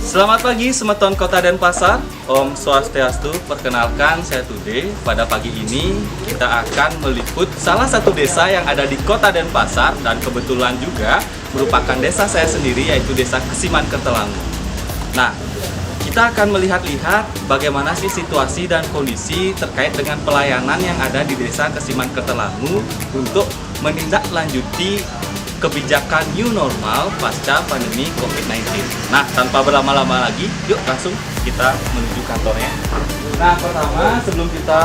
Selamat pagi Semeton Kota Denpasar, Om Swastiastu. Perkenalkan, saya Tude. Pada pagi ini kita akan meliput salah satu desa yang ada di Kota Denpasar dan kebetulan juga merupakan desa saya sendiri, yaitu Desa Kesiman Kertelangu. Nah, kita akan melihat-lihat bagaimana sih situasi dan kondisi terkait dengan pelayanan yang ada di Desa Kesiman Kertelangu untuk menindaklanjuti kebijakan new normal pasca pandemi COVID-19. Nah, tanpa berlama-lama lagi, yuk langsung kita menuju kantornya. Nah, pertama sebelum kita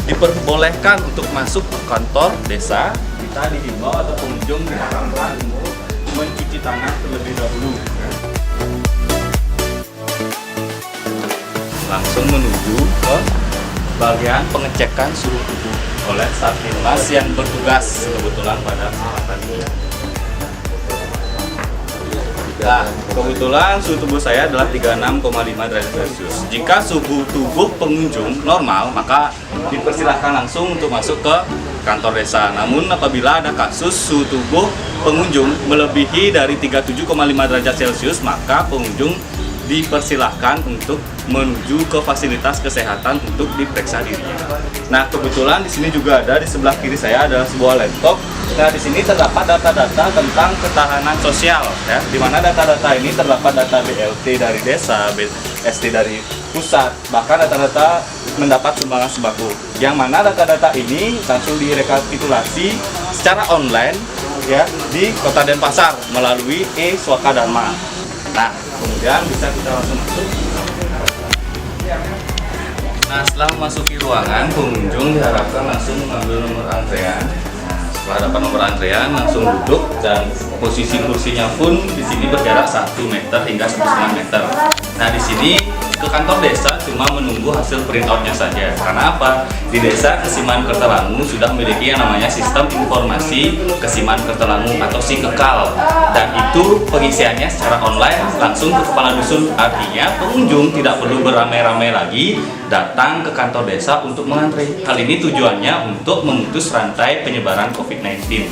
diperbolehkan untuk masuk ke kantor desa, kita dihimbau atau pengunjung diharapkan untuk mencuci tangan terlebih dahulu. Langsung menuju ke bagian pengecekan suhu tubuh oleh Satlantas yang bertugas kebetulan pada kesempatan ini. Nah, kebetulan suhu tubuh saya adalah 36,5 derajat Celcius. Jika suhu tubuh pengunjung normal, maka dipersilahkan langsung untuk masuk ke kantor desa. Namun apabila ada kasus suhu tubuh pengunjung melebihi dari 37,5 derajat Celcius, maka pengunjung dipersilahkan untuk menuju ke fasilitas kesehatan untuk diperiksa dirinya. Nah, kebetulan di sini juga ada, di sebelah kiri saya ada sebuah laptop. Nah, di sini terdapat data-data tentang ketahanan sosial, ya, di mana data-data ini terdapat data BLT dari desa, BST dari pusat, bahkan data-data mendapat sumbangan sembako. Yang mana data-data ini langsung direkapitulasi secara online, ya, di Kota Denpasar melalui e-Swakadharma. Nah, kemudian bisa kita langsung masuk. Nah, setelah memasuki ruangan, pengunjung diharapkan langsung mengambil nomor antrean. Nah, setelah dapat nomor antrean, langsung duduk dan posisi kursinya pun di sini berjarak 1 meter hingga 1,5 meter. Nah, di sini ke kantor desa cuma menunggu hasil printoutnya saja. Karena apa? Di Desa Kesiman Kertelangu sudah memiliki yang namanya Sistem Informasi Kesiman Kertelangu atau SIKEKAL, dan itu pengisiannya secara online langsung ke kepala dusun. Artinya pengunjung tidak perlu beramai-ramai lagi datang ke kantor desa untuk mengantre. Hal ini tujuannya untuk memutus rantai penyebaran COVID-19.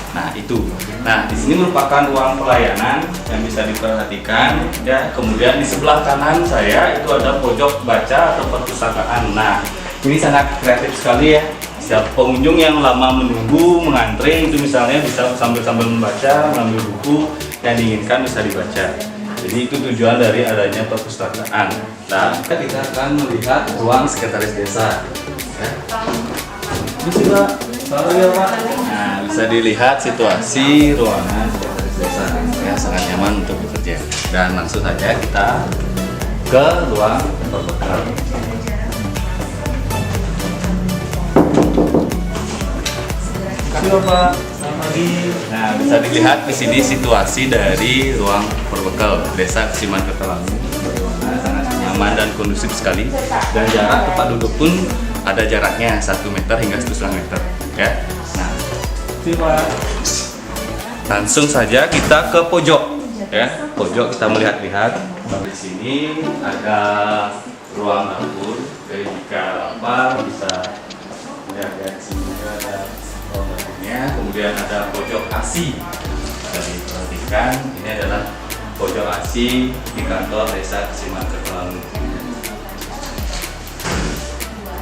Nah, itu. Nah, di sini merupakan ruang pelayanan yang bisa diperhatikan, ya. Kemudian di sebelah kanan saya itu ada pojok baca atau perpustakaan. Nah, ini sangat kreatif sekali, ya. Setiap pengunjung yang lama menunggu mengantre itu misalnya bisa sambil-sambil membaca, mengambil buku yang diinginkan bisa dibaca. Jadi itu tujuan dari adanya perpustakaan. Nah, kita akan melihat ruang sekretaris desa, ya. Bisa, Pak. Ya, Pak. Nah, bisa dilihat situasi ruangan sekretaris desa, ya, sangat nyaman untuk bekerja. Dan langsung saja kita ke ruang perbekal. Kasih, Bapak. Selamat pagi. Nah, bisa dilihat di sini situasi dari ruang perbekal Desa Kesiman Kertelangu. Sangat nyaman dan kondusif sekali. Dan jarak tempat duduk pun ada jaraknya 1 meter hingga 1,5 meter, ya. Nah, langsung saja kita ke pojok, ya. Pojok kita melihat-lihat. Di sini ada ruang dapur. Jadi jika lapar bisa lihat, ya. Di sini juga ada ruang dapurnya. Kemudian ada pojok AC. Bisa diperhatikan, ini adalah pojok AC di kantor Desa Kesiman Kertelangu.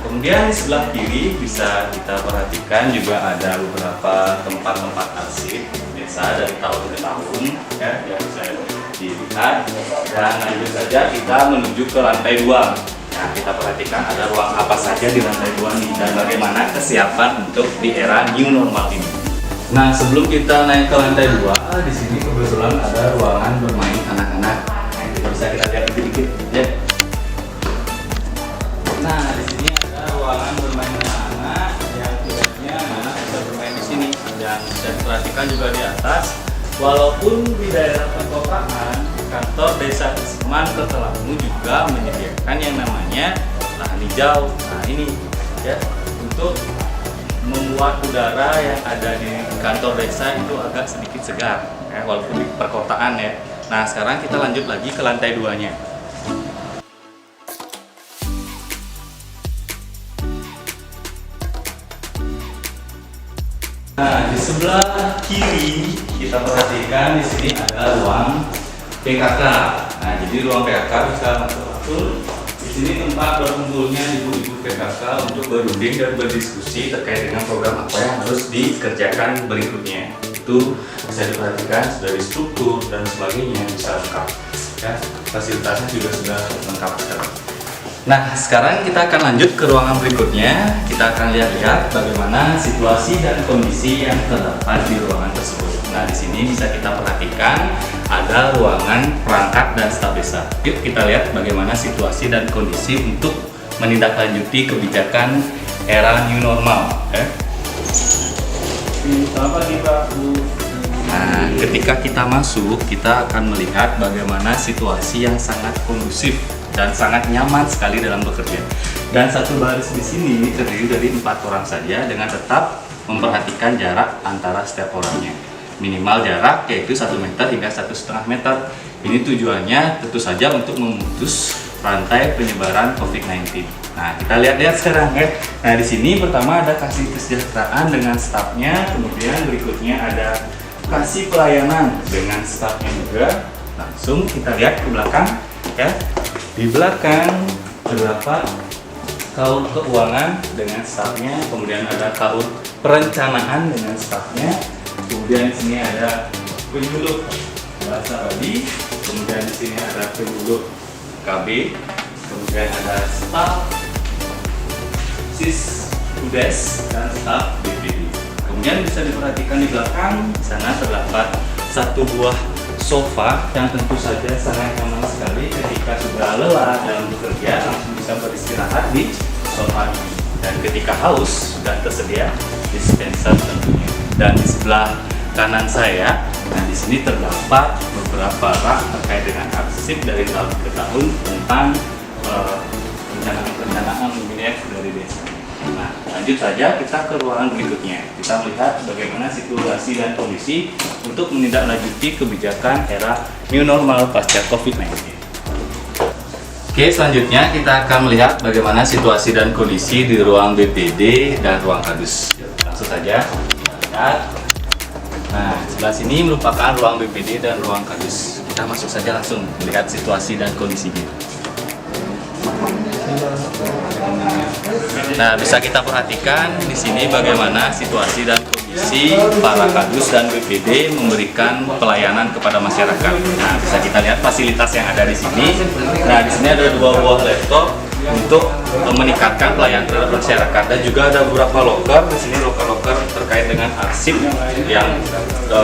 Kemudian di sebelah kiri bisa kita perhatikan juga ada beberapa tempat-tempat arsip desa dari tahun ke tahun, ya, yang bisa dilihat. Dan lanjut saja kita menuju ke lantai 2. Nah, kita perhatikan ada ruang apa saja di lantai 2 ini dan bagaimana kesiapan untuk di era new normal ini. Nah, sebelum kita naik ke lantai 2, di sini kebetulan ada ruangan bermain anak-anak. Bisa kita lihat sedikit, ya. Nah, di sini ruangan bermain anak-anak yang tidaknya anak bisa bermain di sini, dan bisa diperhatikan juga di atas. Walaupun di daerah perkotaan, kantor Desa Kesiman Kertelangu juga menyediakan yang namanya lahan hijau. Nah, ini, ya, untuk membuat udara yang ada di kantor desa itu agak sedikit segar, ya, walaupun di perkotaan, ya. Nah, sekarang kita lanjut lagi ke lantai 2-nya. Nah, di sebelah kiri kita perhatikan di sini ada ruang PKK. Nah, jadi ruang PKK bisa langsung. Di sini tempat berkumpulnya ibu-ibu PKK untuk berunding dan berdiskusi terkait dengan program apa yang harus dikerjakan berikutnya. Itu bisa diperhatikan dari struktur dan sebagainya bisa lengkap. Ya, fasilitasnya juga sudah lengkap sekali. Nah, sekarang kita akan lanjut ke ruangan berikutnya. Kita akan lihat-lihat bagaimana situasi dan kondisi yang terdapat di ruangan tersebut. Nah, di sini bisa kita perhatikan ada ruangan perangkat dan staf desa. Yuk kita lihat bagaimana situasi dan kondisi untuk menindaklanjuti kebijakan era new normal. Nah, ketika kita masuk, kita akan melihat bagaimana situasi yang sangat kondusif dan sangat nyaman sekali dalam bekerja. Dan satu baris di sini terdiri dari 4 orang saja dengan tetap memperhatikan jarak antara setiap orangnya. Minimal jarak yaitu 1 meter hingga 1,5 meter. Ini tujuannya tentu saja untuk memutus rantai penyebaran COVID-19. Nah, kita lihat-lihat sekarang ya. Nah, di sini pertama ada kasih kesejahteraan dengan stafnya, kemudian berikutnya ada kasih pelayanan dengan stafnya juga. Langsung kita lihat ke belakang ya. Di belakang terdapat kaur keuangan dengan stafnya, kemudian ada kaur perencanaan dengan stafnya, kemudian di sini ada penyuluh bahasa Bali, kemudian di sini ada penyuluh KB, kemudian ada staf sis UDES dan staf BPD. Kemudian bisa diperhatikan di belakang, di sana terdapat satu buah sofa yang tentu saja sangat nyaman sekali ketika sudah lelah dalam bekerja langsung bisa beristirahat di sofa ini. Dan ketika haus sudah tersedia dispenser tentunya. Dan di sebelah kanan saya, nah di sini terdapat beberapa rak terkait dengan arsip dari tahun ke tahun tentang perencanaan wilayah dari desa. Nah, lanjut saja kita ke ruangan berikutnya. Kita melihat bagaimana situasi dan kondisi untuk menindaklanjuti kebijakan era new normal pasca COVID-19. Oke, selanjutnya kita akan melihat bagaimana situasi dan kondisi di ruang BPD dan ruang kadus. Langsung saja lihat. Nah, sebelah sini merupakan ruang BPD dan ruang kadus. Kita masuk saja langsung melihat situasi dan kondisinya. Nah, bisa kita perhatikan di sini bagaimana situasi dan kondisi para kadus dan BPD memberikan pelayanan kepada masyarakat. Nah, bisa kita lihat fasilitas yang ada di sini. Nah, di sini ada 2 buah laptop untuk meningkatkan pelayanan terhadap masyarakat, dan juga ada beberapa loker. Di sini loker-loker terkait dengan arsip yang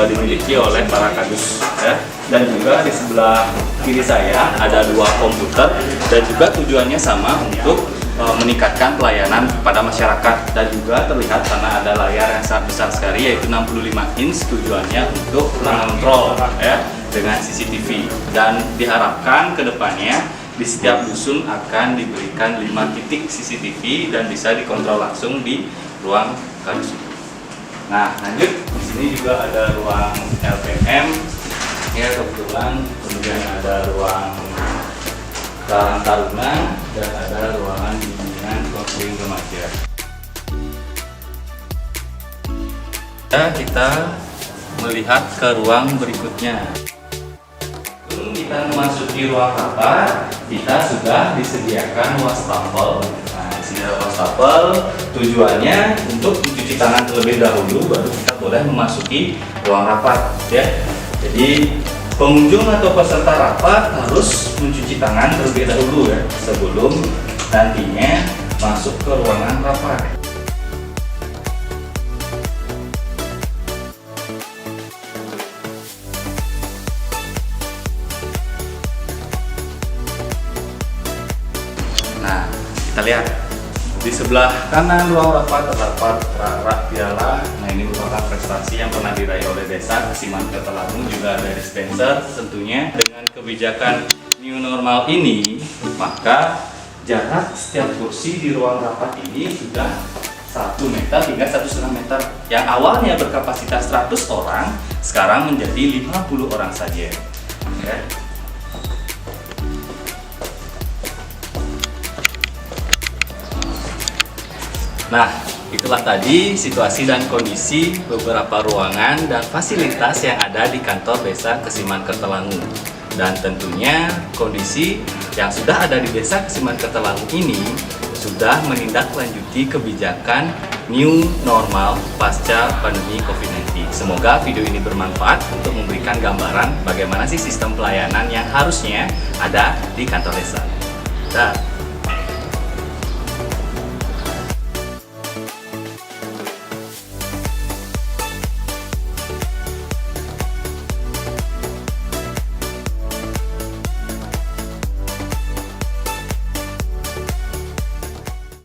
dimiliki oleh para kadus ya. Dan juga di sebelah kiri saya ada 2 komputer, dan juga tujuannya sama untuk meningkatkan pelayanan kepada masyarakat. Dan juga terlihat karena ada layar yang sangat besar sekali yaitu 65 inch, tujuannya untuk mengontrol ya dengan CCTV. Dan diharapkan kedepannya di setiap dusun akan diberikan 5 titik CCTV dan bisa dikontrol langsung di ruang kadus. Nah, lanjut di sini juga ada ruang LPM ya kebetulan, kemudian ada ruang Karang Taruna dan ada ruangan bimbingan konseling remaja. Kita melihat ke ruang berikutnya. Sebelum kita memasuki ruang rapat, kita sudah disediakan wastafel. Nah, di sini ada wastafel, tujuannya untuk mencuci tangan terlebih dahulu, baru kita boleh memasuki ruang rapat ya. Jadi pengunjung atau peserta rapat harus mencuci tangan terlebih dahulu ya sebelum nantinya masuk ke ruangan rapat. Nah, kita lihat di sebelah kanan ruang rapat terdapat rak piala. Nah, ini merupakan prestasi yang pernah diraih oleh desa Kesiman Kertelangu. Juga ada dispenser. Tentunya dengan kebijakan new normal ini, maka jarak setiap kursi di ruang rapat ini sudah 1 meter hingga 1,5 meter. Yang awalnya berkapasitas 100 orang, sekarang menjadi 50 orang saja ya. Nah, itulah tadi situasi dan kondisi beberapa ruangan dan fasilitas yang ada di kantor Desa Kesiman Kertelangu. Dan tentunya kondisi yang sudah ada di Desa Kasiman Kertalangu ini sudah menindaklanjuti kebijakan new normal pasca pandemi COVID-19. Semoga video ini bermanfaat untuk memberikan gambaran bagaimana sih sistem pelayanan yang harusnya ada di kantor desa. Dah.